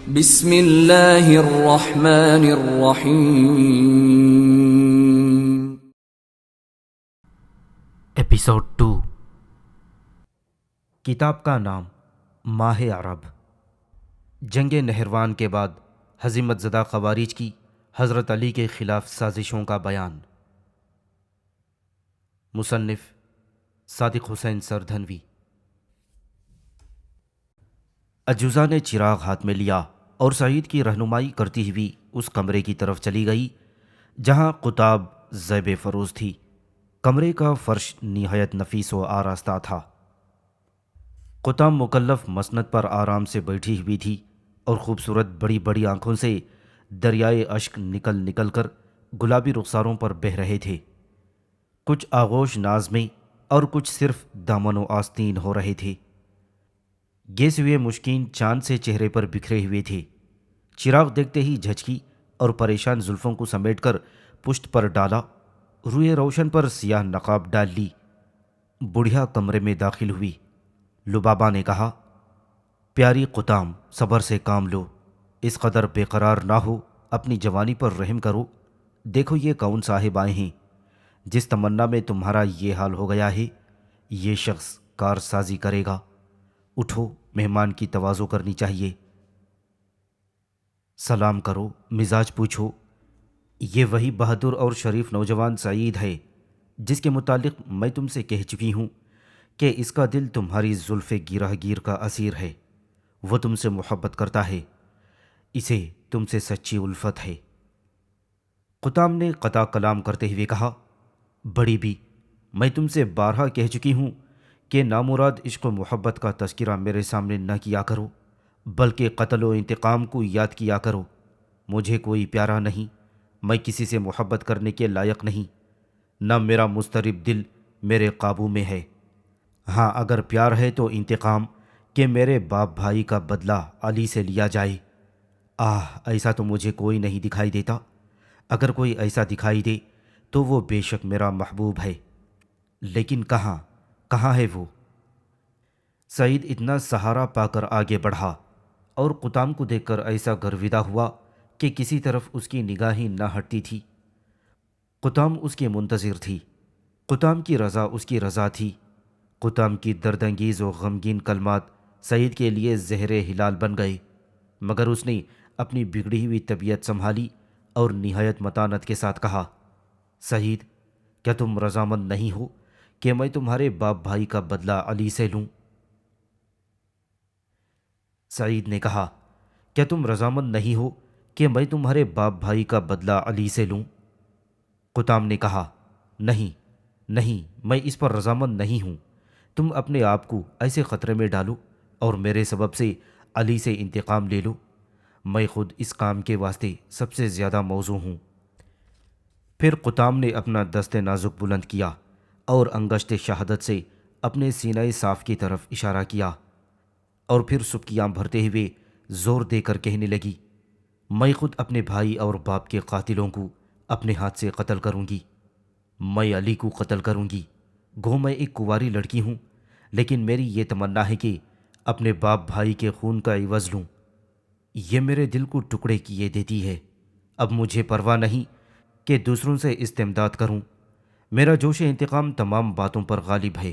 بسم اللہ الرحمن الرحیم۔ ایپیسوڈ 2۔ کتاب کا نام ماہ عرب۔ جنگ نہروان کے بعد ہزیمت زدہ خوارج کی حضرت علی کے خلاف سازشوں کا بیان۔ مصنف صادق حسین سردھنوی۔ عجوزہ نے چراغ ہاتھ میں لیا اور سعید کی رہنمائی کرتی ہوئی اس کمرے کی طرف چلی گئی جہاں قطاب زیب فروز تھی۔ کمرے کا فرش نہایت نفیس و آراستہ تھا۔ قطاب مکلف مسند پر آرام سے بیٹھی ہوئی تھی اور خوبصورت بڑی بڑی آنکھوں سے دریائے اشک نکل نکل کر گلابی رخساروں پر بہہ رہے تھے۔ کچھ آغوش ناز میں اور کچھ صرف دامن و آستین ہو رہے تھے۔ گیس ہوئے مشکین چاند سے چہرے پر بکھرے ہوئے تھے۔ چراغ دیکھتے ہی جھجکی اور پریشان زلفوں کو سمیٹ کر پشت پر ڈالا، روئے روشن پر سیاہ نقاب ڈال لی، بڑھیا کمرے میں داخل ہوئی۔ لبابہ نے کہا، پیاری قطام، صبر سے کام لو، اس قدر بے قرار نہ ہو، اپنی جوانی پر رحم کرو۔ دیکھو یہ کون صاحب آئے ہیں، جس تمنا میں تمہارا یہ حال ہو گیا ہے یہ شخص کار سازی کرے گا۔ اٹھو، مہمان کی تواضع کرنی چاہیے۔ سلام کرو، مزاج پوچھو۔ یہ وہی بہادر اور شریف نوجوان سعید ہے جس کے متعلق میں تم سے کہہ چکی ہوں کہ اس کا دل تمہاری زلف گیرہ گیر کا اسیر ہے۔ وہ تم سے محبت کرتا ہے، اسے تم سے سچی الفت ہے۔ قطام نے قطع کلام کرتے ہوئے کہا، بڑی بھی، میں تم سے بارہا کہہ چکی ہوں کہ نامراد عشق و محبت کا تذکرہ میرے سامنے نہ کیا کرو، بلکہ قتل و انتقام کو یاد کیا کرو۔ مجھے کوئی پیارا نہیں، میں کسی سے محبت کرنے کے لائق نہیں، نہ میرا مضطرب دل میرے قابو میں ہے۔ ہاں اگر پیار ہے تو انتقام، کہ میرے باپ بھائی کا بدلہ علی سے لیا جائے۔ ایسا تو مجھے کوئی نہیں دکھائی دیتا، اگر کوئی ایسا دکھائی دے تو وہ بے شک میرا محبوب ہے، لیکن کہاں ہے وہ؟ سعید اتنا سہارا پا کر آگے بڑھا اور قطام کو دیکھ کر ایسا گرویدہ ہوا کہ کسی طرف اس کی نگاہیں نہ ہٹتی تھی۔ قطام اس کی منتظر تھی، قطام کی رضا اس کی رضا تھی۔ قطام کی درد انگیز و غمگین کلمات سعید کے لیے زہر ہلال بن گئے، مگر اس نے اپنی بگڑی ہوئی طبیعت سنبھالی اور نہایت متانت کے ساتھ کہا، سعید، کیا تم رضامند نہیں ہو کہ میں تمہارے باپ بھائی کا بدلہ علی سے لوں؟ سعید نے کہا، کیا تم رضامند نہیں ہو کہ میں تمہارے باپ بھائی کا بدلہ علی سے لوں؟ قطام نے کہا، نہیں، میں اس پر رضامند نہیں ہوں۔ تم اپنے آپ کو ایسے خطرے میں ڈالو اور میرے سبب سے علی سے انتقام لے لو۔ میں خود اس کام کے واسطے سب سے زیادہ موزوں ہوں۔ پھر قطام نے اپنا دست نازک بلند کیا اور انگشت شہادت سے اپنے سینہ صاف کی طرف اشارہ کیا، اور پھر سبکیاں بھرتے ہوئے زور دے کر کہنے لگی، میں خود اپنے بھائی اور باپ کے قاتلوں کو اپنے ہاتھ سے قتل کروں گی۔ میں علی کو قتل کروں گی۔ گو میں ایک کنواری لڑکی ہوں، لیکن میری یہ تمنا ہے کہ اپنے باپ بھائی کے خون کا عوض لوں۔ یہ میرے دل کو ٹکڑے کیے دیتی ہے۔ اب مجھے پرواہ نہیں کہ دوسروں سے استمداد کروں۔ میرا جوش انتقام تمام باتوں پر غالب ہے۔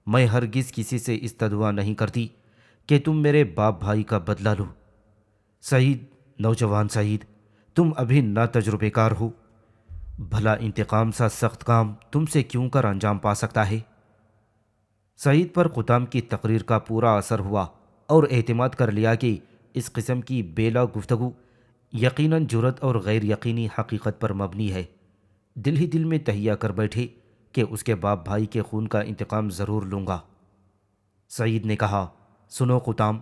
میں ہرگز کسی سے استدعا نہیں کرتی کہ تم میرے باپ بھائی کا بدلہ لو۔ سعید، نوجوان سعید، تم ابھی نا تجربے کار ہو، بھلا انتقام سا سخت کام تم سے کیوں کر انجام پا سکتا ہے؟ سعید پر قطام کی تقریر کا پورا اثر ہوا اور اعتماد کر لیا کہ اس قسم کی بیلا گفتگو یقیناً جرت اور غیر یقینی حقیقت پر مبنی ہے۔ دل ہی دل میں تہیہ کر بیٹھے کہ اس کے باپ بھائی کے خون کا انتقام ضرور لوں گا۔ سعید نے کہا، سنو قطام،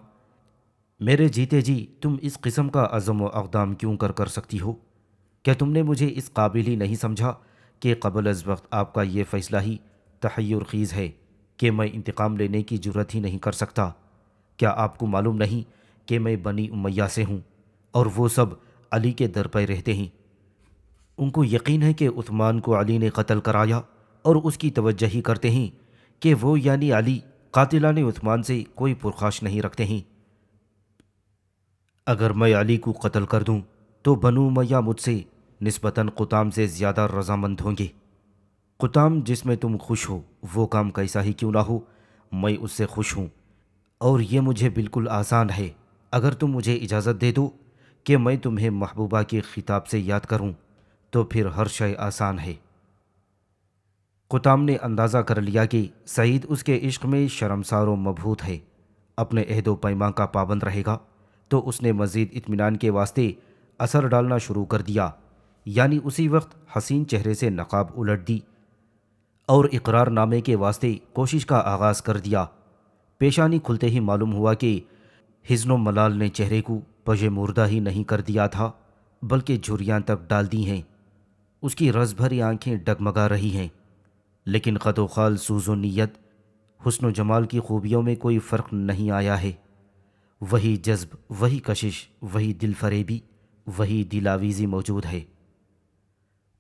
میرے جیتے جی تم اس قسم کا عزم و اقدام کیوں کر سکتی ہو؟ کیا تم نے مجھے اس قابل ہی نہیں سمجھا کہ قبل از وقت آپ کا یہ فیصلہ ہی تحیر خیز ہے کہ میں انتقام لینے کی جرت ہی نہیں کر سکتا؟ کیا آپ کو معلوم نہیں کہ میں بنی امیہ سے ہوں اور وہ سب علی کے در پہ رہتے ہیں؟ ان کو یقین ہے کہ عثمان کو علی نے قتل کرایا اور اس کی توجہ ہی کرتے ہیں کہ وہ یعنی علی قاتلان عثمان سے کوئی پرخاش نہیں رکھتے ہیں۔ اگر میں علی کو قتل کر دوں تو بنو امیہ مجھ سے نسبتاً قطام سے زیادہ رضامند ہوں گے۔ قطام جس میں تم خوش ہو وہ کام کیسا ہی کیوں نہ ہو، میں اس سے خوش ہوں، اور یہ مجھے بالکل آسان ہے۔ اگر تم مجھے اجازت دے دو کہ میں تمہیں محبوبہ کے خطاب سے یاد کروں تو پھر ہر شے آسان ہے۔ قطام نے اندازہ کر لیا کہ سعید اس کے عشق میں شرمسار و مبہوت ہے، اپنے عہد و پیمان کا پابند رہے گا، تو اس نے مزید اطمینان کے واسطے اثر ڈالنا شروع کر دیا، یعنی اسی وقت حسین چہرے سے نقاب الٹ دی اور اقرار نامے کے واسطے کوشش کا آغاز کر دیا۔ پیشانی کھلتے ہی معلوم ہوا کہ حزن و ملال نے چہرے کو پژ مردہ ہی نہیں کر دیا تھا بلکہ جھریاں تک ڈال دی ہیں۔ اس کی رس بھری آنکھیں ڈگمگا رہی ہیں، لیکن قد و خال، سوز و نیت، حسن و جمال کی خوبیوں میں کوئی فرق نہیں آیا ہے۔ وہی جذب، وہی کشش، وہی دل فریبی، وہی دل آویزی موجود ہے۔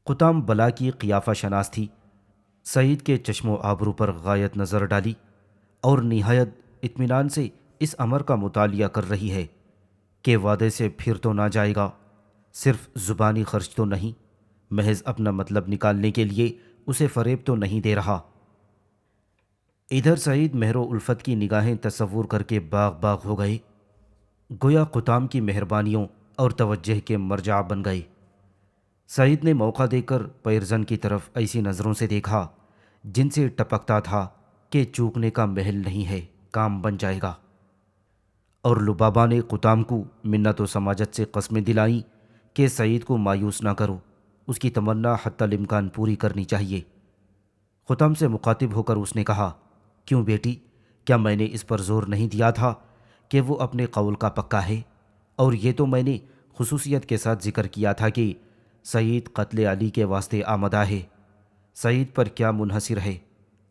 قطام بلا کی قیافہ شناس تھی، سعید کے چشم و آبرو پر غایت نظر ڈالی اور نہایت اطمینان سے اس امر کا مطالعہ کر رہی ہے کہ وعدے سے پھر تو نہ جائے گا، صرف زبانی خرچ تو نہیں، محض اپنا مطلب نکالنے کے لیے اسے فریب تو نہیں دے رہا۔ ادھر سعید مہر و الفت کی نگاہیں تصور کر کے باغ باغ ہو گئے، گویا قطام کی مہربانیوں اور توجہ کے مرجع بن گئے۔ سعید نے موقع دے کر پیرزن کی طرف ایسی نظروں سے دیکھا جن سے ٹپکتا تھا کہ چوکنے کا محل نہیں ہے، کام بن جائے گا۔ اور لبابا نے قطام کو منت و سماجت سے قسمیں دلائیں کہ سعید کو مایوس نہ کرو، اس کی تمنا حتی الامکان پوری کرنی چاہیے۔ قطام سے مخاطب ہو کر اس نے کہا، کیوں بیٹی، کیا میں نے اس پر زور نہیں دیا تھا کہ وہ اپنے قول کا پکا ہے؟ اور یہ تو میں نے خصوصیت کے ساتھ ذکر کیا تھا کہ سعید قتل علی کے واسطے آمدہ ہے۔ سعید پر کیا منحصر ہے،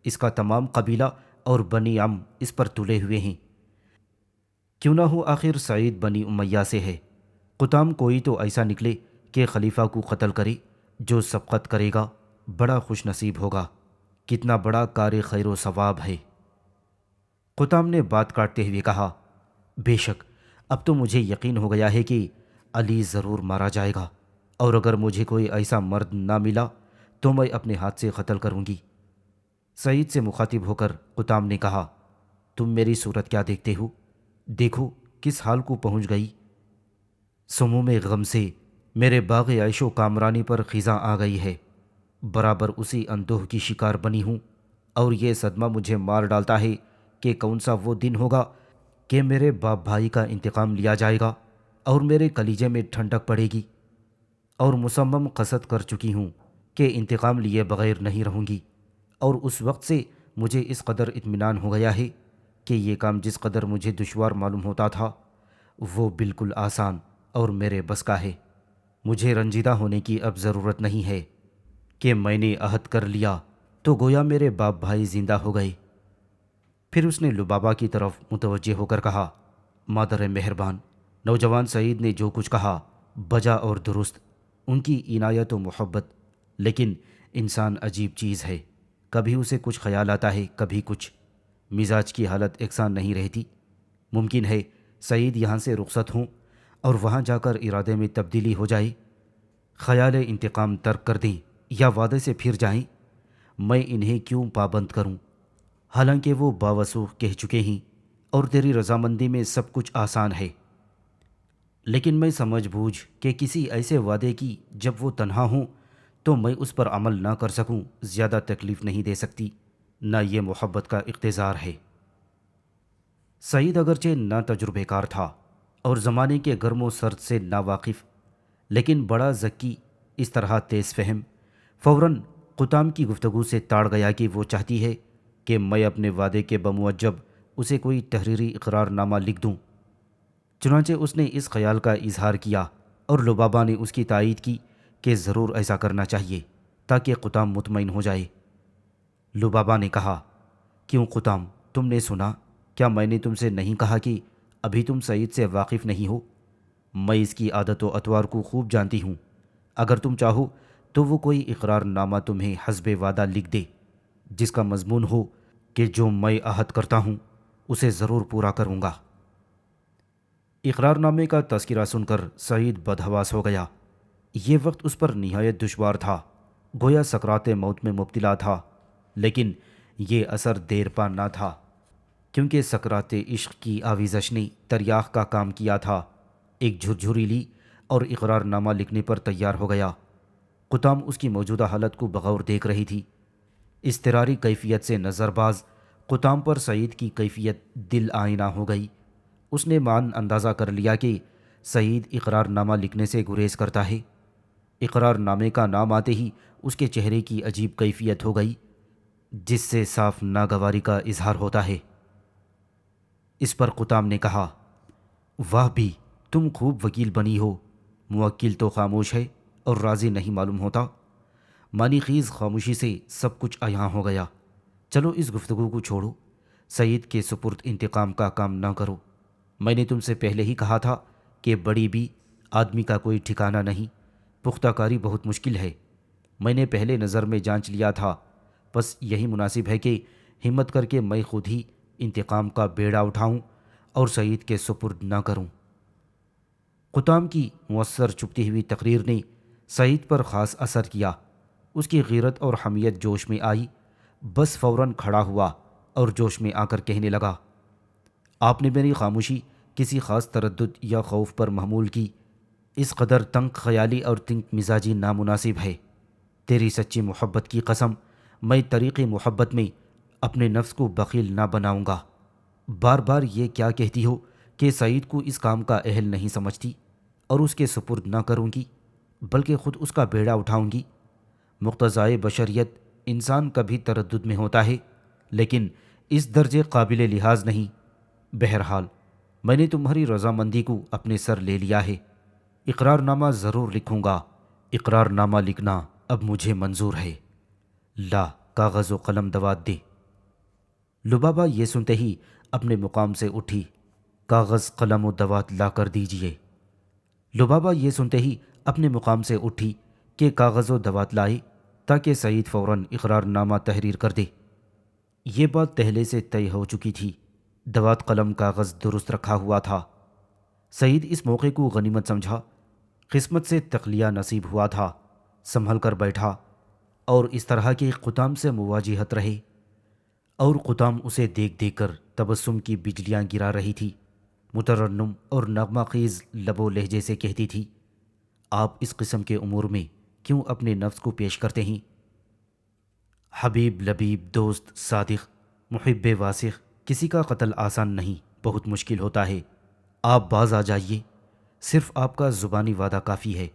اس کا تمام قبیلہ اور بنی عم اس پر تلے ہوئے ہیں، کیوں نہ ہو آخر سعید بنی امیہ سے ہے۔ قطام کوئی تو ایسا نکلے کہ خلیفہ کو قتل کرے، جو سبقت کرے گا بڑا خوش نصیب ہوگا، کتنا بڑا کار خیر و ثواب ہے۔ قطام نے بات کاٹتے ہوئے کہا، بے شک اب تو مجھے یقین ہو گیا ہے کہ علی ضرور مارا جائے گا، اور اگر مجھے کوئی ایسا مرد نہ ملا تو میں اپنے ہاتھ سے قتل کروں گی۔ سعید سے مخاطب ہو کر قطام نے کہا، تم میری صورت کیا دیکھتے ہو؟ دیکھو کس حال کو پہنچ گئی۔ سموم غم سے میرے باغ عیش و کامرانی پر خزاں آ گئی ہے، برابر اسی اندوہ کی شکار بنی ہوں، اور یہ صدمہ مجھے مار ڈالتا ہے کہ کون سا وہ دن ہوگا کہ میرے باپ بھائی کا انتقام لیا جائے گا اور میرے کلیجے میں ٹھنڈک پڑے گی، اور مصمم قصد کر چکی ہوں کہ انتقام لیے بغیر نہیں رہوں گی۔ اور اس وقت سے مجھے اس قدر اطمینان ہو گیا ہے کہ یہ کام جس قدر مجھے دشوار معلوم ہوتا تھا وہ بالکل آسان اور میرے بس کا ہے۔ مجھے رنجیدہ ہونے کی اب ضرورت نہیں ہے کہ میں نے عہد کر لیا تو گویا میرے باپ بھائی زندہ ہو گئے۔ پھر اس نے لبابا کی طرف متوجہ ہو کر کہا، مادر مہربان، نوجوان سعید نے جو کچھ کہا بجا اور درست، ان کی عنایت و محبت، لیکن انسان عجیب چیز ہے، کبھی اسے کچھ خیال آتا ہے، کبھی کچھ، مزاج کی حالت یکساں نہیں رہتی۔ ممکن ہے سعید یہاں سے رخصت ہوں اور وہاں جا کر ارادے میں تبدیلی ہو جائے، خیال انتقام ترک کر دیں یا وعدے سے پھر جائیں۔ میں انہیں کیوں پابند کروں، حالانکہ وہ باوسوخ کہہ چکے ہیں اور تیری رضامندی میں سب کچھ آسان ہے۔ لیکن میں سمجھ بوجھ کہ کسی ایسے وعدے کی جب وہ تنہا ہوں تو میں اس پر عمل نہ کر سکوں زیادہ تکلیف نہیں دے سکتی، نہ یہ محبت کا اقتضار ہے۔ سعید اگرچہ نہ تجربے کار تھا اور زمانے کے گرم و سرد سے ناواقف، لیکن بڑا ذکی، اس طرح تیز فہم، فوراً قطام کی گفتگو سے تاڑ گیا کہ وہ چاہتی ہے کہ میں اپنے وعدے کے بموجب اسے کوئی تحریری اقرار نامہ لکھ دوں۔ چنانچہ اس نے اس خیال کا اظہار کیا اور لبابا نے اس کی تائید کی کہ ضرور ایسا کرنا چاہیے تاکہ قطام مطمئن ہو جائے۔ لبابا نے کہا، کیوں قطام، تم نے سنا؟ کیا میں نے تم سے نہیں کہا کہ ابھی تم سعید سے واقف نہیں ہو؟ میں اس کی عادت و اطوار کو خوب جانتی ہوں، اگر تم چاہو تو وہ کوئی اقرار نامہ تمہیں حسب وعدہ لکھ دے جس کا مضمون ہو کہ جو میں عہد کرتا ہوں اسے ضرور پورا کروں گا۔ اقرار نامے کا تذکرہ سن کر سعید بدحواس ہو گیا۔ یہ وقت اس پر نہایت دشوار تھا، گویا سکرات موت میں مبتلا تھا، لیکن یہ اثر دیر پا نہ تھا، کیونکہ سکرات عشق کی آویزش نے تریاق کا کام کیا تھا۔ ایک جھرجھری لی اور اقرار نامہ لکھنے پر تیار ہو گیا۔ قطام اس کی موجودہ حالت کو بغور دیکھ رہی تھی۔ اضطراری کیفیت سے نظر باز قطام پر سعید کی کیفیت دل آئینہ ہو گئی۔ اس نے معاً اندازہ کر لیا کہ سعید اقرار نامہ لکھنے سے گریز کرتا ہے۔ اقرار نامے کا نام آتے ہی اس کے چہرے کی عجیب کیفیت ہو گئی، جس سے صاف ناگواری کا اظہار ہوتا ہے۔ اس پر قطام نے کہا، واہ بھی تم خوب وکیل بنی ہو، موکل تو خاموش ہے اور راضی نہیں معلوم ہوتا۔ معنی خیز خاموشی سے سب کچھ عیاں ہو گیا۔ چلو اس گفتگو کو چھوڑو، سعید کے سپرد انتقام کا کام نہ کرو۔ میں نے تم سے پہلے ہی کہا تھا کہ بڑی بھی آدمی کا کوئی ٹھکانہ نہیں، پختہ کاری بہت مشکل ہے۔ میں نے پہلے نظر میں جانچ لیا تھا، بس یہی مناسب ہے کہ ہمت کر کے میں خود ہی انتقام کا بیڑا اٹھاؤں اور سعید کے سپرد نہ کروں۔ قطام کی مؤثر چپتی ہوئی تقریر نے سعید پر خاص اثر کیا۔ اس کی غیرت اور حمیت جوش میں آئی، بس فوراً کھڑا ہوا اور جوش میں آ کر کہنے لگا، آپ نے میری خاموشی کسی خاص تردد یا خوف پر محمول کی، اس قدر تنگ خیالی اور تنگ مزاجی نامناسب ہے۔ تیری سچی محبت کی قسم، میں طریق محبت میں اپنے نفس کو بخیل نہ بناؤں گا۔ بار بار یہ کیا کہتی ہو کہ سعید کو اس کام کا اہل نہیں سمجھتی اور اس کے سپرد نہ کروں گی، بلکہ خود اس کا بیڑا اٹھاؤں گی۔ مقتضائے بشریت انسان کبھی تردد میں ہوتا ہے، لیکن اس درجے قابل لحاظ نہیں۔ بہرحال میں نے تمہاری رضامندی کو اپنے سر لے لیا ہے، اقرار نامہ ضرور لکھوں گا۔ اقرار نامہ لکھنا اب مجھے منظور ہے، لا کاغذ و قلم دوات دے۔ لبابہ یہ سنتے ہی اپنے مقام سے اٹھی، کاغذ قلم و دوات لا کر دیجیے۔ لبابہ یہ سنتے ہی اپنے مقام سے اٹھی کہ کاغذ و دوات لائے تاکہ سعید فوراً اقرار نامہ تحریر کر دے۔ یہ بات پہلے سے طے ہو چکی تھی، دوات قلم کاغذ درست رکھا ہوا تھا۔ سعید اس موقع کو غنیمت سمجھا، قسمت سے تقلیہ نصیب ہوا تھا، سنبھل کر بیٹھا اور اس طرح کے قطام سے مواجہت رہے، اور قطام اسے دیکھ دیکھ کر تبسم کی بجلیاں گرا رہی تھی۔ مترنم اور نغمہ خیز لب و لہجے سے کہتی تھی، آپ اس قسم کے امور میں کیوں اپنے نفس کو پیش کرتے ہیں؟ حبیب لبیب دوست صادق محب واسق کسی کا قتل آسان نہیں، بہت مشکل ہوتا ہے۔ آپ باز آ جائیے، صرف آپ کا زبانی وعدہ کافی ہے،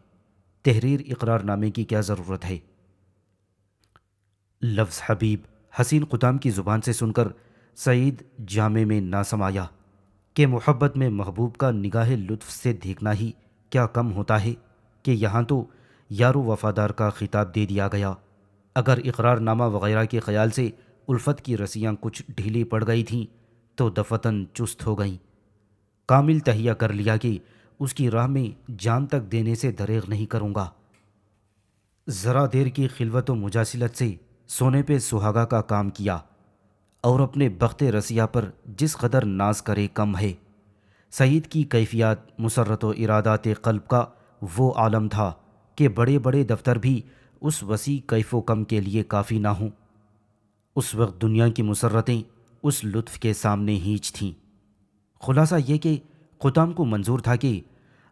تحریر اقرار نامے کی کیا ضرورت ہے؟ لفظ حبیب حسین قطام کی زبان سے سن کر سعید جامے میں نہ سمایا کہ محبت میں محبوب کا نگاہ لطف سے دیکھنا ہی کیا کم ہوتا ہے کہ یہاں تو یار و وفادار کا خطاب دے دیا گیا۔ اگر اقرار نامہ وغیرہ کے خیال سے الفت کی رسیاں کچھ ڈھیلی پڑ گئی تھیں تو دفتن چست ہو گئیں۔ کامل تہیہ کر لیا کہ اس کی راہ میں جان تک دینے سے دریغ نہیں کروں گا۔ ذرا دیر کی خلوت و مجاسلت سے سونے پہ سہاگا کا کام کیا، اور اپنے بخت رسیہ پر جس قدر ناز کرے کم ہے۔ سعید کی کیفیات مسرت و ارادات قلب کا وہ عالم تھا کہ بڑے بڑے دفتر بھی اس وسیع کیف و کم کے لیے کافی نہ ہوں۔ اس وقت دنیا کی مسرتیں اس لطف کے سامنے ہیچ تھیں۔ خلاصہ یہ کہ قطام کو منظور تھا کہ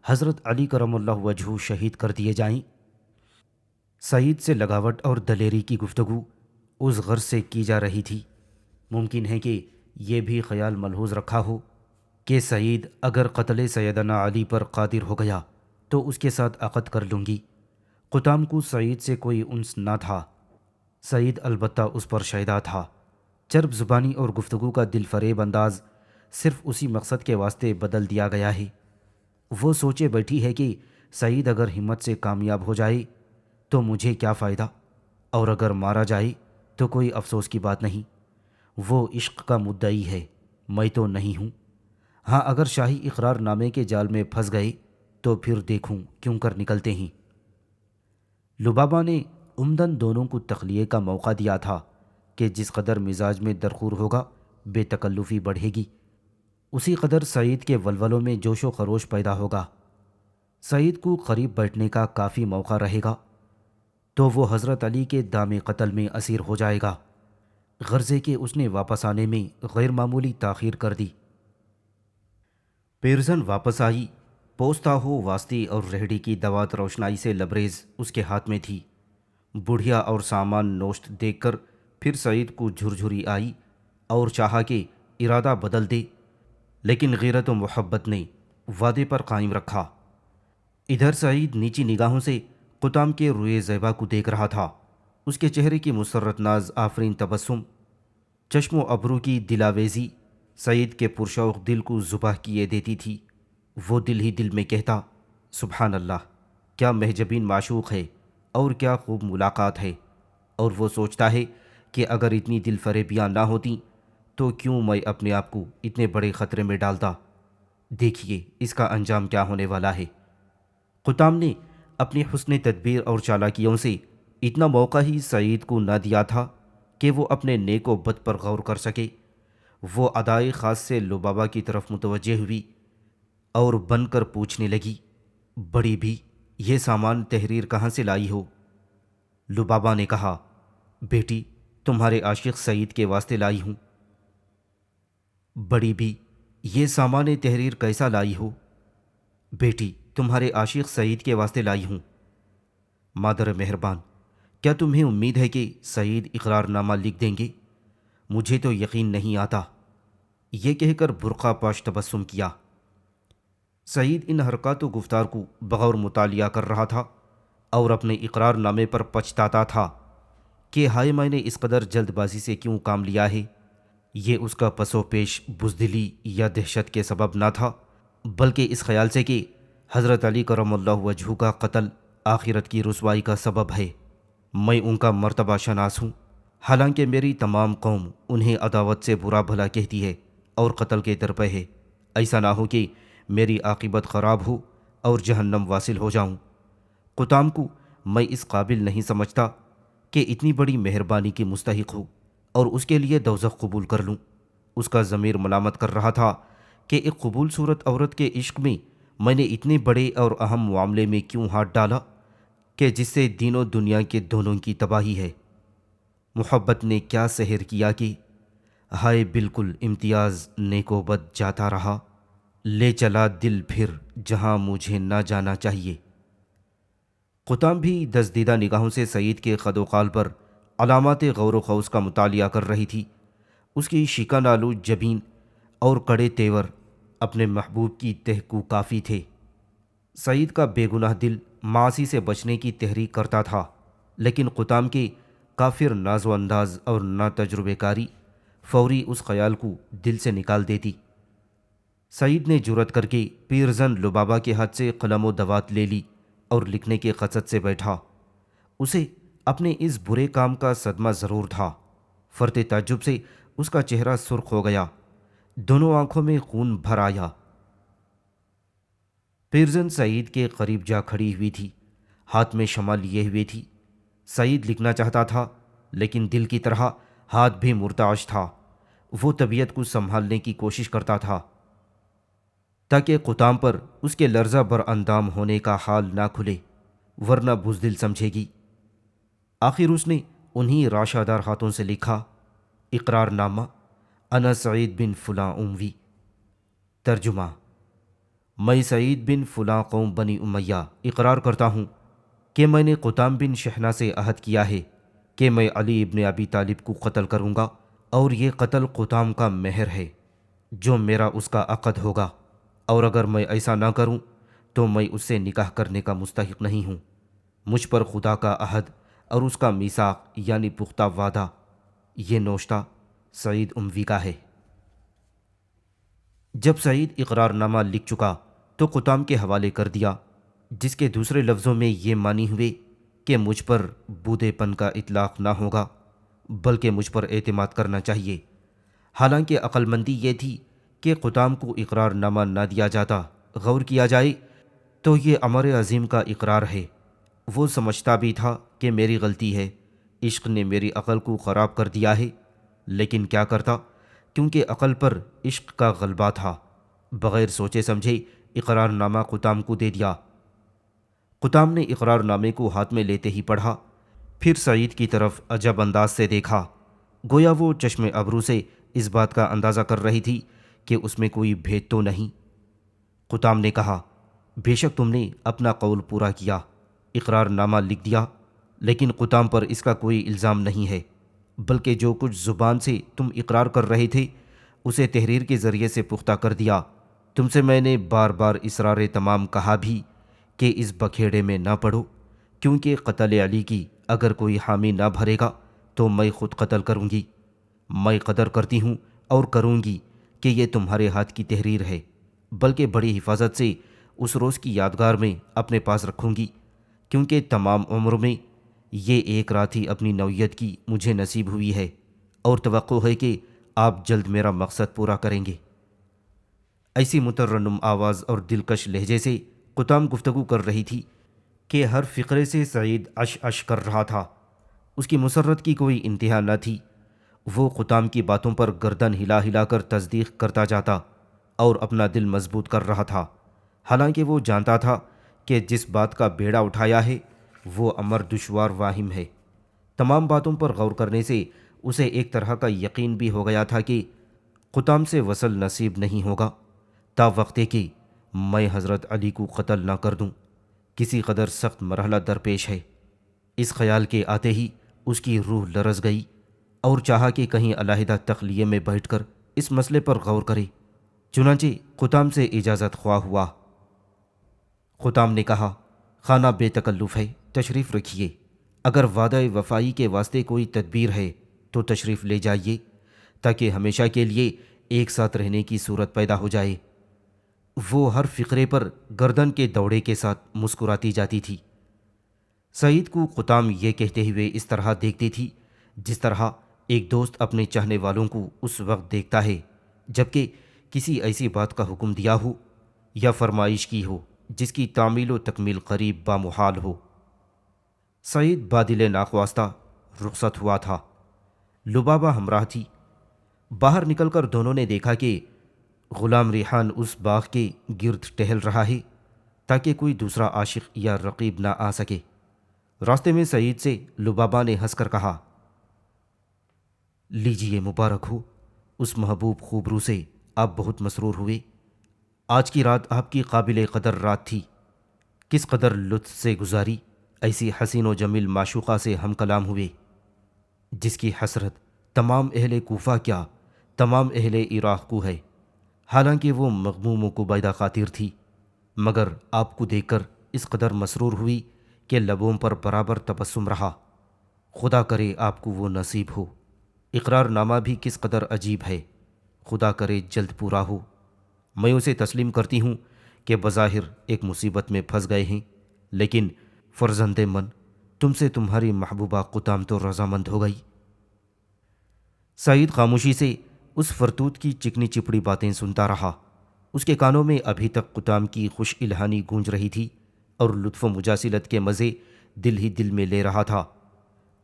حضرت علی کرم اللہ وجہہ شہید کر دیے جائیں۔ سعید سے لگاوٹ اور دلیری کی گفتگو اس غرض سے کی جا رہی تھی۔ ممکن ہے کہ یہ بھی خیال ملحوظ رکھا ہو کہ سعید اگر قتل سیدنا علی پر قادر ہو گیا تو اس کے ساتھ عقد کر لوں گی۔ قطام کو سعید سے کوئی انس نہ تھا، سعید البتہ اس پر شیدا تھا۔ چرب زبانی اور گفتگو کا دل فریب انداز صرف اسی مقصد کے واسطے بدل دیا گیا ہے۔ وہ سوچے بیٹھی ہے کہ سعید اگر ہمت سے کامیاب ہو جائے تو مجھے کیا فائدہ، اور اگر مارا جائے تو کوئی افسوس کی بات نہیں۔ وہ عشق کا مدعی ہے، میں تو نہیں ہوں۔ ہاں اگر شاہی اقرار نامے کے جال میں پھنس گئے تو پھر دیکھوں کیوں کر نکلتے ہیں۔ لبابہ نے عمدن دونوں کو تخلیے کا موقع دیا تھا کہ جس قدر مزاج میں درخور ہوگا بے تکلفی بڑھے گی، اسی قدر سعید کے ولولوں میں جوش و خروش پیدا ہوگا۔ سعید کو قریب بیٹھنے کا کافی موقع رہے گا تو وہ حضرت علی کے دام قتل میں اسیر ہو جائے گا، غرضے کہ اس نے واپس آنے میں غیر معمولی تاخیر کر دی۔ پیرزن واپس آئی، پوستا ہو واسطی اور ریہڑی کی دوات روشنائی سے لبریز اس کے ہاتھ میں تھی۔ بڑھیا اور سامان نوشت دیکھ کر پھر سعید کو جھرجھری آئی اور چاہا کہ ارادہ بدل دے، لیکن غیرت و محبت نے وعدے پر قائم رکھا۔ ادھر سعید نیچی نگاہوں سے قطام کے روئے زیبا کو دیکھ رہا تھا۔ اس کے چہرے کی مسرت ناز آفرین تبسم، چشم و ابرو کی دلاویزی سعید کے پرشوق دل کو ذبح کیے دیتی تھی۔ وہ دل ہی دل میں کہتا، سبحان اللہ، کیا محجبین معشوق ہے اور کیا خوب ملاقات ہے۔ اور وہ سوچتا ہے کہ اگر اتنی دل فریبیاں نہ ہوتیں تو کیوں میں اپنے آپ کو اتنے بڑے خطرے میں ڈالتا۔ دیکھیے اس کا انجام کیا ہونے والا ہے۔ قطام نے اپنی حسن تدبیر اور چالاکیوں سے اتنا موقع ہی سعید کو نہ دیا تھا کہ وہ اپنے نیک و بد پر غور کر سکے۔ وہ ادائے خاص سے لبابا کی طرف متوجہ ہوئی اور بن کر پوچھنے لگی، بڑی بھی یہ سامان تحریر کہاں سے لائی ہو؟ لبابا نے کہا، بیٹی تمہارے عاشق سعید کے واسطے لائی ہوں۔ بڑی بھی یہ سامان تحریر کیسا لائی ہو؟ بیٹی تمہارے عاشق سعید کے واسطے لائی ہوں۔ مادر مہربان، کیا تمہیں امید ہے کہ سعید اقرار نامہ لکھ دیں گے؟ مجھے تو یقین نہیں آتا۔ یہ کہہ کر برقع پاش تبسم کیا۔ سعید ان حرکات و گفتار کو بغور مطالعہ کر رہا تھا اور اپنے اقرار نامے پر پچھتاتا تھا کہ ہائے میں نے اس قدر جلد بازی سے کیوں کام لیا ہے۔ یہ اس کا پس و پیش بزدلی یا دہشت کے سبب نہ تھا، بلکہ اس خیال سے کہ حضرت علی کرم اللہ وجہہ کا قتل آخرت کی رسوائی کا سبب ہے۔ میں ان کا مرتبہ شناس ہوں، حالانکہ میری تمام قوم انہیں عداوت سے برا بھلا کہتی ہے اور قتل کے در پہ ہے۔ ایسا نہ ہو کہ میری عاقبت خراب ہو اور جہنم واصل ہو جاؤں۔ قطام کو میں اس قابل نہیں سمجھتا کہ اتنی بڑی مہربانی کی مستحق ہو اور اس کے لیے دوزخ قبول کر لوں۔ اس کا ضمیر ملامت کر رہا تھا کہ ایک قبول صورت عورت کے عشق میں نے اتنے بڑے اور اہم معاملے میں کیوں ہاتھ ڈالا کہ جس سے دین و دنیا کے دونوں کی تباہی ہے۔ محبت نے کیا سحر کیا کہ ہائے بالکل امتیاز نیک و بد جاتا رہا، لے چلا دل پھر جہاں مجھے نہ جانا چاہیے۔ قطام بھی دزدیدہ نگاہوں سے سعید کے خد و خال پر علامات غور و خوض کا مطالعہ کر رہی تھی۔ اس کی شیکن آلود جبین اور کڑے تیور اپنے محبوب کی تہ کو کافی تھے۔ سعید کا بے گناہ دل معاصی سے بچنے کی تحریک کرتا تھا، لیکن قطام کے کافر ناز و انداز اور نا تجربے کاری فوری اس خیال کو دل سے نکال دیتی۔ سعید نے جرأت کر کے پیرزن لبابا کے ہاتھ سے قلم و دوات لے لی اور لکھنے کے قصد سے بیٹھا۔ اسے اپنے اس برے کام کا صدمہ ضرور تھا۔ فرط تعجب سے اس کا چہرہ سرخ ہو گیا، دونوں آنکھوں میں خون بھر آیا۔ پیرزن سعید کے قریب جا کھڑی ہوئی تھی، ہاتھ میں شمع لیے ہوئے تھی۔ سعید لکھنا چاہتا تھا لیکن دل کی طرح ہاتھ بھی مرتعش تھا۔ وہ طبیعت کو سنبھالنے کی کوشش کرتا تھا تاکہ قطام پر اس کے لرزہ بر اندام ہونے کا حال نہ کھلے، ورنہ بزدل سمجھے گی۔ آخر اس نے انہی راشہ دار ہاتھوں سے لکھا، اقرار نامہ انا سعید بن فلاں اموی۔ ترجمہ: میں سعید بن فلاں قوم بنی امیہ اقرار کرتا ہوں کہ میں نے قطام بن شحنہ سے عہد کیا ہے کہ میں علی ابن ابی طالب کو قتل کروں گا، اور یہ قتل قطام کا مہر ہے جو میرا اس کا عقد ہوگا، اور اگر میں ایسا نہ کروں تو میں اس سے نکاح کرنے کا مستحق نہیں ہوں۔ مجھ پر خدا کا عہد اور اس کا میثاق یعنی پختہ وعدہ۔ یہ نوشتہ سعید اموی کا ہے۔ جب سعید اقرار نامہ لکھ چکا تو قطام کے حوالے کر دیا، جس کے دوسرے لفظوں میں یہ معنی ہوئے کہ مجھ پر بودے پن کا اطلاق نہ ہوگا بلکہ مجھ پر اعتماد کرنا چاہیے۔ حالانکہ عقل مندی یہ تھی کہ قطام کو اقرار نامہ نہ دیا جاتا، غور کیا جائے تو یہ امر عظیم کا اقرار ہے۔ وہ سمجھتا بھی تھا کہ میری غلطی ہے، عشق نے میری عقل کو خراب کر دیا ہے، لیکن کیا کرتا، کیونکہ عقل پر عشق کا غلبہ تھا۔ بغیر سوچے سمجھے اقرار نامہ قطام کو دے دیا۔ قطام نے اقرار نامے کو ہاتھ میں لیتے ہی پڑھا، پھر سعید کی طرف عجب انداز سے دیکھا، گویا وہ چشم ابرو سے اس بات کا اندازہ کر رہی تھی کہ اس میں کوئی بھید تو نہیں۔ قطام نے کہا، بے شک تم نے اپنا قول پورا کیا، اقرار نامہ لکھ دیا، لیکن قطام پر اس کا کوئی الزام نہیں ہے، بلکہ جو کچھ زبان سے تم اقرار کر رہے تھے اسے تحریر کے ذریعے سے پختہ کر دیا۔ تم سے میں نے بار بار اسرار تمام کہا بھی کہ اس بکھیڑے میں نہ پڑو، کیونکہ قتل علی کی اگر کوئی حامی نہ بھرے گا تو میں خود قتل کروں گی۔ میں قدر کرتی ہوں اور کروں گی کہ یہ تمہارے ہاتھ کی تحریر ہے، بلکہ بڑی حفاظت سے اس روز کی یادگار میں اپنے پاس رکھوں گی، کیونکہ تمام عمر میں یہ ایک رات ہی اپنی نوعیت کی مجھے نصیب ہوئی ہے، اور توقع ہے کہ آپ جلد میرا مقصد پورا کریں گے۔ ایسی مترنم آواز اور دلکش لہجے سے قطام گفتگو کر رہی تھی کہ ہر فقرے سے سعید اش اش کر رہا تھا۔ اس کی مسرت کی کوئی انتہا نہ تھی۔ وہ قطام کی باتوں پر گردن ہلا ہلا کر تصدیق کرتا جاتا اور اپنا دل مضبوط کر رہا تھا، حالانکہ وہ جانتا تھا کہ جس بات کا بیڑا اٹھایا ہے وہ امر دشوار واہم ہے۔ تمام باتوں پر غور کرنے سے اسے ایک طرح کا یقین بھی ہو گیا تھا کہ قطام سے وصل نصیب نہیں ہوگا تا وقتے کہ میں حضرت علی کو قتل نہ کر دوں۔ کسی قدر سخت مرحلہ درپیش ہے۔ اس خیال کے آتے ہی اس کی روح لرز گئی اور چاہا کہ کہیں علیحدہ تخلیے میں بیٹھ کر اس مسئلے پر غور کرے۔ چنانچہ قطام سے اجازت خواہ ہوا۔ قطام نے کہا، خانہ بے تکلف ہے، تشریف رکھیے۔ اگر وعدہ وفائی کے واسطے کوئی تدبیر ہے تو تشریف لے جائیے، تاکہ ہمیشہ کے لیے ایک ساتھ رہنے کی صورت پیدا ہو جائے۔ وہ ہر فقرے پر گردن کے دوڑے کے ساتھ مسکراتی جاتی تھی۔ سعید کو قطام یہ کہتے ہوئے اس طرح دیکھتی تھی جس طرح ایک دوست اپنے چاہنے والوں کو اس وقت دیکھتا ہے جبکہ کسی ایسی بات کا حکم دیا ہو یا فرمائش کی ہو جس کی تعمیل و تکمیل قریب بامحال ہو۔ سعید بادل ناخواستہ رخصت ہوا تھا۔ لبابہ ہمراہ تھی۔ باہر نکل کر دونوں نے دیکھا کہ غلام ریحان اس باغ کے گرد ٹہل رہا ہے تاکہ کوئی دوسرا عاشق یا رقیب نہ آ سکے۔ راستے میں سعید سے لبابہ نے ہنس کر کہا، لیجیے مبارک ہو، اس محبوب خوبرو سے آپ بہت مسرور ہوئے۔ آج کی رات آپ کی قابل قدر رات تھی، کس قدر لطف سے گزاری۔ ایسی حسین و جمیل معشوقہ سے ہم کلام ہوئے جس کی حسرت تمام اہل کوفہ کیا تمام اہل عراق کو ہے۔ حالانکہ وہ مغموم و کوبیدہ خاطر تھی، مگر آپ کو دیکھ کر اس قدر مسرور ہوئی کہ لبوں پر برابر تبسم رہا۔ خدا کرے آپ کو وہ نصیب ہو۔ اقرار نامہ بھی کس قدر عجیب ہے، خدا کرے جلد پورا ہو۔ میں اسے تسلیم کرتی ہوں کہ بظاہر ایک مصیبت میں پھنس گئے ہیں، لیکن فرزند من، تم سے تمہاری محبوبہ قطام تو رضامند ہو گئی۔ سعید خاموشی سے اس فرتوت کی چکنی چپڑی باتیں سنتا رہا۔ اس کے کانوں میں ابھی تک قطام کی خوش الہانی گونج رہی تھی اور لطف و مجاسلت کے مزے دل ہی دل میں لے رہا تھا۔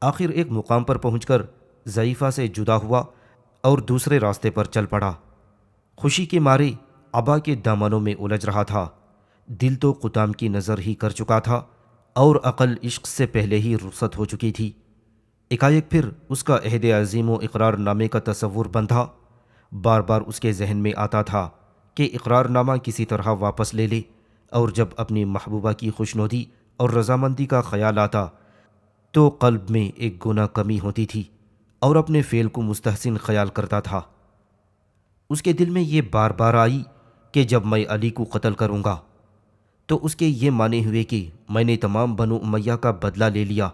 آخر ایک مقام پر پہنچ کر ضعیفہ سے جدا ہوا اور دوسرے راستے پر چل پڑا۔ خوشی کے مارے عبا کے دامنوں میں الجھ رہا تھا۔ دل تو قطام کی نظر ہی کر چکا تھا اور عقل عشق سے پہلے ہی رخصت ہو چکی تھی۔ ایک پھر اس کا عہد عظیم و اقرار نامے کا تصور بندھا۔ بار بار اس کے ذہن میں آتا تھا کہ اقرار نامہ کسی طرح واپس لے لے، اور جب اپنی محبوبہ کی خوشنودی اور رضامندی کا خیال آتا تو قلب میں ایک گناہ کمی ہوتی تھی اور اپنے فعل کو مستحسن خیال کرتا تھا۔ اس کے دل میں یہ بار بار آئی کہ جب میں علی کو قتل کروں گا تو اس کے یہ معنی ہوئے کہ میں نے تمام بنو امیہ کا بدلہ لے لیا،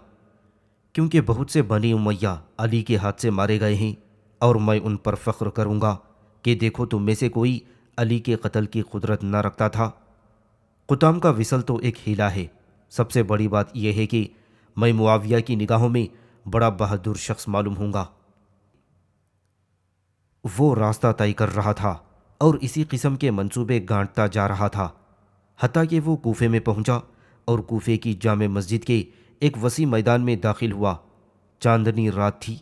کیونکہ بہت سے بنی امیہ علی کے ہاتھ سے مارے گئے ہیں، اور میں ان پر فخر کروں گا کہ دیکھو تم میں سے کوئی علی کے قتل کی قدرت نہ رکھتا تھا۔ قطام کا وصل تو ایک ہیلا ہے۔ سب سے بڑی بات یہ ہے کہ میں معاویہ کی نگاہوں میں بڑا بہادر شخص معلوم ہوں گا۔ وہ راستہ طے کر رہا تھا اور اسی قسم کے منصوبے گانٹتا جا رہا تھا، حتیٰ کہ وہ کوفے میں پہنچا اور کوفے کی جامع مسجد کے ایک وسیع میدان میں داخل ہوا۔ چاندنی رات تھی۔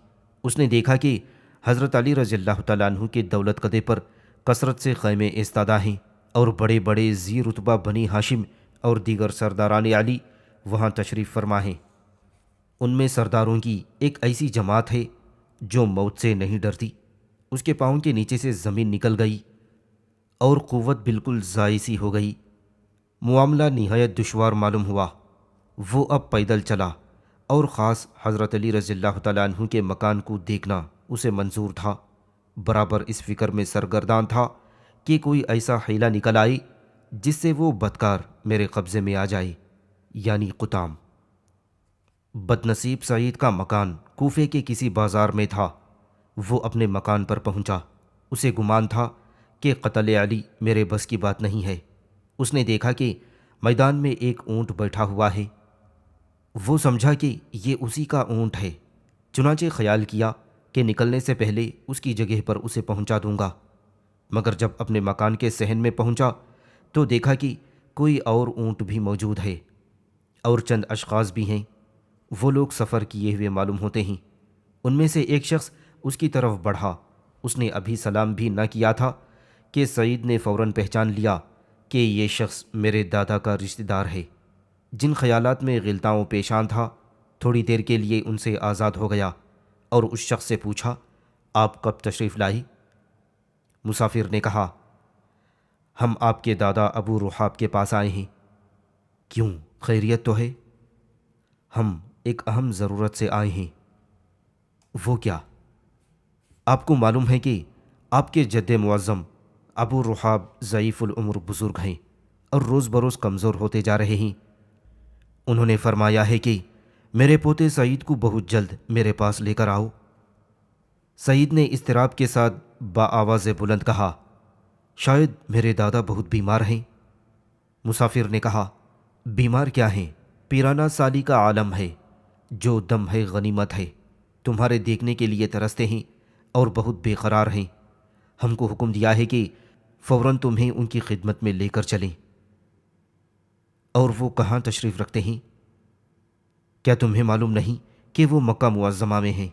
اس نے دیکھا کہ حضرت علی رضی اللہ تعالیٰ عنہ کے دولت قدے پر کثرت سے خیمے ایستادہ ہیں اور بڑے بڑے ذی رتبہ بنی ہاشم اور دیگر سرداران علی وہاں تشریف فرما ہیں۔ ان میں سرداروں کی ایک ایسی جماعت ہے جو موت سے نہیں ڈرتی۔ اس کے پاؤں کے نیچے سے زمین نکل گئی اور قوت بالکل ضائع سی ہو گئی۔ معاملہ نہایت دشوار معلوم ہوا۔ وہ اب پیدل چلا اور خاص حضرت علی رضی اللہ تعالیٰ عنہ کے مکان کو دیکھنا اسے منظور تھا۔ برابر اس فکر میں سرگردان تھا کہ کوئی ایسا حیلہ نکل آئے جس سے وہ بدکار میرے قبضے میں آ جائے، یعنی قطام۔ بدنصیب سعید کا مکان کوفے کے کسی بازار میں تھا۔ وہ اپنے مکان پر پہنچا۔ اسے گمان تھا کہ قتل علی میرے بس کی بات نہیں ہے۔ اس نے دیکھا کہ میدان میں ایک اونٹ بیٹھا ہوا ہے۔ وہ سمجھا کہ یہ اسی کا اونٹ ہے، چنانچہ خیال کیا کہ نکلنے سے پہلے اس کی جگہ پر اسے پہنچا دوں گا۔ مگر جب اپنے مکان کے صحن میں پہنچا تو دیکھا کہ کوئی اور اونٹ بھی موجود ہے اور چند اشخاص بھی ہیں۔ وہ لوگ سفر کیے ہوئے معلوم ہوتے ہیں۔ ان میں سے ایک شخص اس کی طرف بڑھا۔ اس نے ابھی سلام بھی نہ کیا تھا کہ سعید نے فوراً پہچان لیا کہ یہ شخص میرے دادا کا رشتہ دار ہے۔ جن خیالات میں غلطاؤں پیشان تھا، تھوڑی دیر کے لیے ان سے آزاد ہو گیا اور اس شخص سے پوچھا، آپ کب تشریف لائی؟ مسافر نے کہا، ہم آپ کے دادا ابو رحاب کے پاس آئے ہیں۔ کیوں، خیریت تو ہے؟ ہم ایک اہم ضرورت سے آئے ہیں۔ وہ کیا؟ آپ کو معلوم ہے کہ آپ کے جد معظم ابو رحاب ضعیف العمر بزرگ ہیں اور روز بروز کمزور ہوتے جا رہے ہیں۔ انہوں نے فرمایا ہے کہ میرے پوتے سعید کو بہت جلد میرے پاس لے کر آؤ۔ سعید نے اضطراب کے ساتھ بآواز بلند کہا، شاید میرے دادا بہت بیمار ہیں۔ مسافر نے کہا، بیمار کیا ہیں؟ پیرانہ سالی کا عالم ہے، جو دم ہے غنیمت ہے۔ تمہارے دیکھنے کے لیے ترستے ہیں اور بہت بے قرار ہیں۔ ہم کو حکم دیا ہے کہ فوراً تمہیں ان کی خدمت میں لے کر چلیں۔ اور وہ کہاں تشریف رکھتے ہیں؟ کیا تمہیں معلوم نہیں کہ وہ مکہ معظمہ میں ہیں؟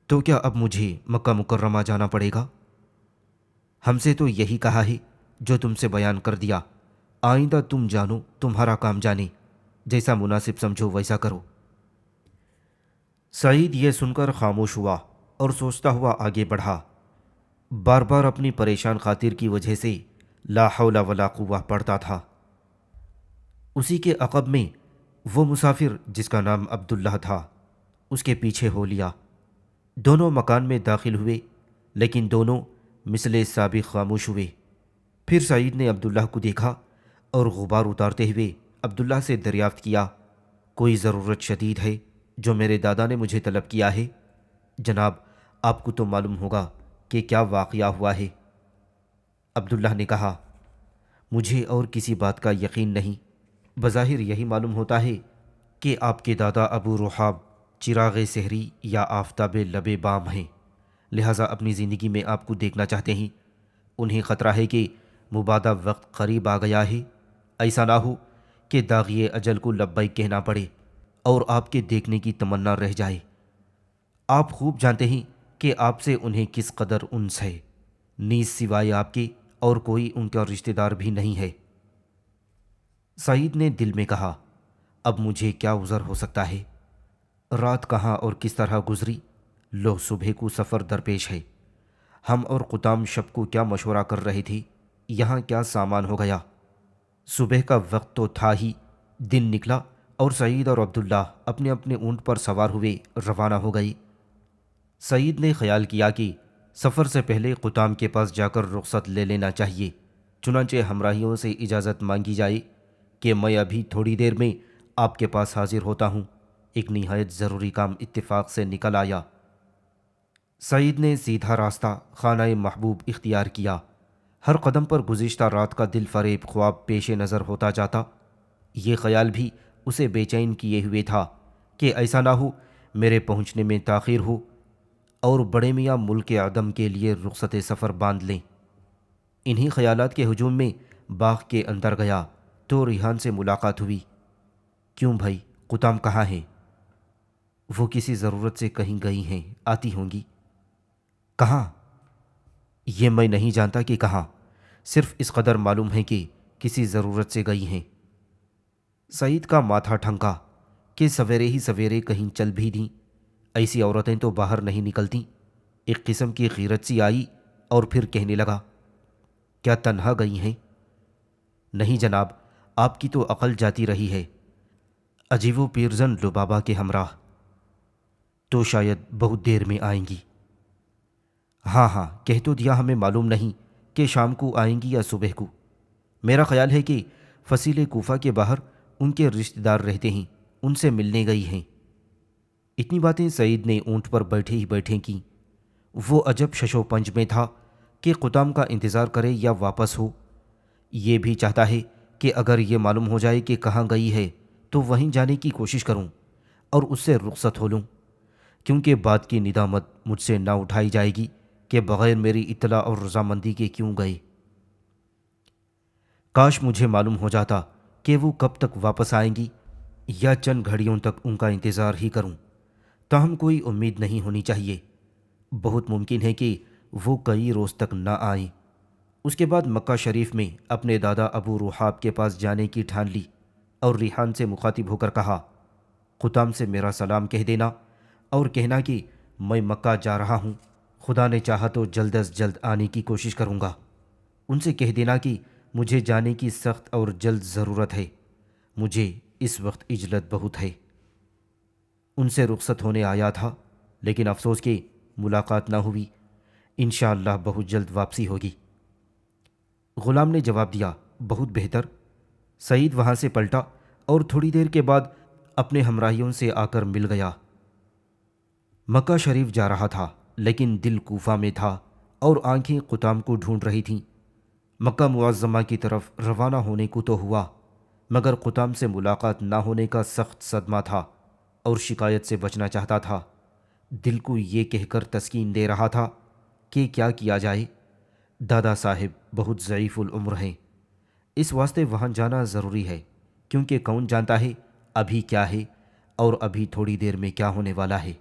تو کیا اب مجھے مکہ مکرمہ جانا پڑے گا؟ ہم سے تو یہی کہا ہے جو تم سے بیان کر دیا۔ آئندہ تم جانو، تمہارا کام جانے، جیسا مناسب سمجھو ویسا کرو۔ سعید یہ سن کر خاموش ہوا اور سوچتا ہوا آگے بڑھا۔ بار بار اپنی پریشان خاطر کی وجہ سے لا حول ولا قوہ پڑھتا تھا۔ اسی کے عقب میں وہ مسافر جس کا نام عبداللہ تھا، اس کے پیچھے ہو لیا۔ دونوں مکان میں داخل ہوئے، لیکن دونوں مثل سابق خاموش ہوئے۔ پھر سعید نے عبداللہ کو دیکھا اور غبار اتارتے ہوئے عبداللہ سے دریافت کیا، کوئی ضرورت شدید ہے جو میرے دادا نے مجھے طلب کیا ہے؟ جناب، آپ کو تو معلوم ہوگا کہ کیا واقعہ ہوا ہے۔ عبداللہ نے کہا، مجھے اور کسی بات کا یقین نہیں۔ بظاہر یہی معلوم ہوتا ہے کہ آپ کے دادا ابو رحاب چراغ سحری یا آفتاب لب بام ہیں، لہٰذا اپنی زندگی میں آپ کو دیکھنا چاہتے ہیں۔ انہیں خطرہ ہے کہ مبادہ وقت قریب آ گیا ہے، ایسا نہ ہو کہ داغی اجل کو لبیک کہنا پڑے اور آپ کے دیکھنے کی تمنا رہ جائے۔ آپ خوب جانتے ہیں کہ آپ سے انہیں کس قدر انس ہے، نیز سوائے آپ کے اور کوئی ان کا رشتہ دار بھی نہیں ہے۔ سعید نے دل میں کہا، اب مجھے کیا عذر ہو سکتا ہے؟ رات کہاں اور کس طرح گزری؟ لو صبح کو سفر درپیش ہے۔ ہم اور قطام شب کو کیا مشورہ کر رہے تھے، یہاں کیا سامان ہو گیا؟ صبح کا وقت تو تھا ہی، دن نکلا اور سعید اور عبداللہ اپنے اپنے اونٹ پر سوار ہوئے روانہ ہو گئی۔ سعید نے خیال کیا کہ سفر سے پہلے قطام کے پاس جا کر رخصت لے لینا چاہیے، چنانچہ ہمراہیوں سے اجازت مانگی جائے کہ میں ابھی تھوڑی دیر میں آپ کے پاس حاضر ہوتا ہوں، ایک نہایت ضروری کام اتفاق سے نکل آیا۔ سعید نے سیدھا راستہ خانہ محبوب اختیار کیا۔ ہر قدم پر گزشتہ رات کا دل فریب خواب پیش نظر ہوتا جاتا۔ یہ خیال بھی اسے بے چین کیے ہوئے تھا کہ ایسا نہ ہو میرے پہنچنے میں تاخیر ہو اور بڑے میاں ملک عدم کے لیے رخصت سفر باندھ لیں۔ انہی خیالات کے ہجوم میں باغ کے اندر گیا تو ریحان سے ملاقات ہوئی۔ کیوں بھائی، قطام کہاں ہیں؟ وہ کسی ضرورت سے کہیں گئی ہیں، آتی ہوں گی۔ کہاں؟ یہ میں نہیں جانتا کہ کہاں، صرف اس قدر معلوم ہے کہ کسی ضرورت سے گئی ہیں۔ سعید کا ماتھا ٹھنکا کہ سویرے ہی سویرے کہیں چل بھی دیں، ایسی عورتیں تو باہر نہیں نکلتیں۔ ایک قسم کی غیرت سی آئی اور پھر کہنے لگا، کیا تنہا گئی ہیں؟ نہیں جناب، آپ کی تو عقل جاتی رہی ہے، اجی وہ پیرزن لبابا کے ہمراہ، تو شاید بہت دیر میں آئیں گی۔ ہاں ہاں، کہہ تو دیا، ہمیں معلوم نہیں کہ شام کو آئیں گی یا صبح کو۔ میرا خیال ہے کہ فصیل کوفہ کے باہر ان کے رشتہ دار رہتے ہیں، ان سے ملنے گئی ہیں۔ اتنی باتیں سعید نے اونٹ پر بیٹھے ہی بیٹھے کیں۔ وہ عجب شش و پنج میں تھا کہ قطام کا انتظار کرے یا واپس ہو۔ یہ بھی چاہتا ہے کہ اگر یہ معلوم ہو جائے کہ کہاں گئی ہے تو وہیں جانے کی کوشش کروں اور اس سے رخصت ہو لوں، کیونکہ بات کی ندامت مجھ سے نہ اٹھائی جائے گی کہ بغیر میری اطلاع اور رضامندی کے کیوں گئے۔ کاش مجھے معلوم ہو جاتا کہ وہ کب تک واپس آئیں گی، یا چند گھڑیوں تک ان کا انتظار ہی کروں۔ تاہم کوئی امید نہیں ہونی چاہیے، بہت ممکن ہے کہ وہ کئی روز تک نہ آئیں۔ اس کے بعد مکہ شریف میں اپنے دادا ابو رحاب کے پاس جانے کی ٹھان لی اور ریحان سے مخاطب ہو کر کہا، قطام سے میرا سلام کہہ دینا اور کہنا کہ میں مکہ جا رہا ہوں، خدا نے چاہا تو جلد از جلد آنے کی کوشش کروں گا۔ ان سے کہہ دینا کہ مجھے جانے کی سخت اور جلد ضرورت ہے، مجھے اس وقت عجلت بہت ہے۔ ان سے رخصت ہونے آیا تھا، لیکن افسوس کہ ملاقات نہ ہوئی، انشاءاللہ بہت جلد واپسی ہوگی۔ غلام نے جواب دیا، بہت بہتر۔ سعید وہاں سے پلٹا اور تھوڑی دیر کے بعد اپنے ہمراہیوں سے آ کر مل گیا۔ مکہ شریف جا رہا تھا، لیکن دل کوفہ میں تھا اور آنکھیں قطام کو ڈھونڈ رہی تھیں۔ مکہ معظمہ کی طرف روانہ ہونے کو تو ہوا، مگر قطام سے ملاقات نہ ہونے کا سخت صدمہ تھا اور شکایت سے بچنا چاہتا تھا۔ دل کو یہ کہہ کر تسکین دے رہا تھا کہ کیا کیا جائے، دادا صاحب بہت ضعیف العمر ہیں، اس واسطے وہاں جانا ضروری ہے، کیونکہ کون جانتا ہے ابھی کیا ہے اور ابھی تھوڑی دیر میں کیا ہونے والا ہے۔